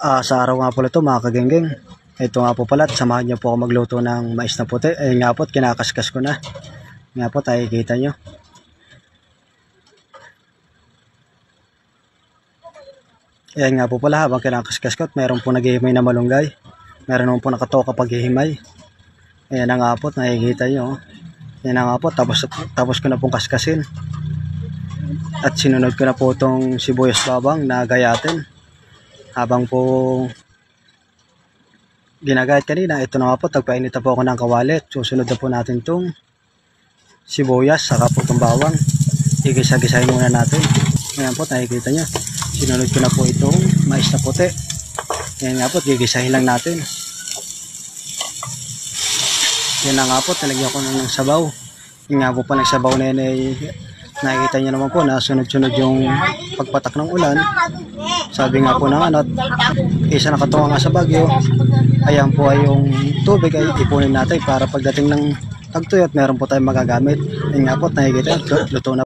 Sa araw nga po ito mga kagenggeng, ito nga po pala, samahan niyo po ako magluto ng mais na puti. Ayun nga po, kinakaskas ko na. Nga po, tayo kita nyo. Ayan nga po pala, habang kinakaskas ko at mayroon po naghihimay na malunggay. Mayroon po nakatoka paghihimay. Ayan na nga po, nakikita nyo. Ayan na nga po, tapos ko na pong kaskasin. At sinunod ko na po itong sibuyas babang na gayatin. Habang po ginagayat kanina, ito na nga po, tagpainit na po ako ng kawalit. Susunod na po natin itong sibuyas, saka po itong bawang. Igisa-gisahin muna natin. Ayan po, nakikita nyo. Sinunod ko na po itong mais na puti. Ayan nga po, gigisahin lang natin. Yan na nga po, talagyan ko ng sabaw. Yan nga po pa ng sabaw na yan ay nakikita nyo naman po na sunod-sunod yung pagpatak ng ulan. Sabi nga po ng ano, isa nakatunga nga sa bagyo, ayan po ay yung tubig ay ipunin natin para pagdating ng tagtuyot meron po tayong magagamit. Yan nga po, nakikita, luto na.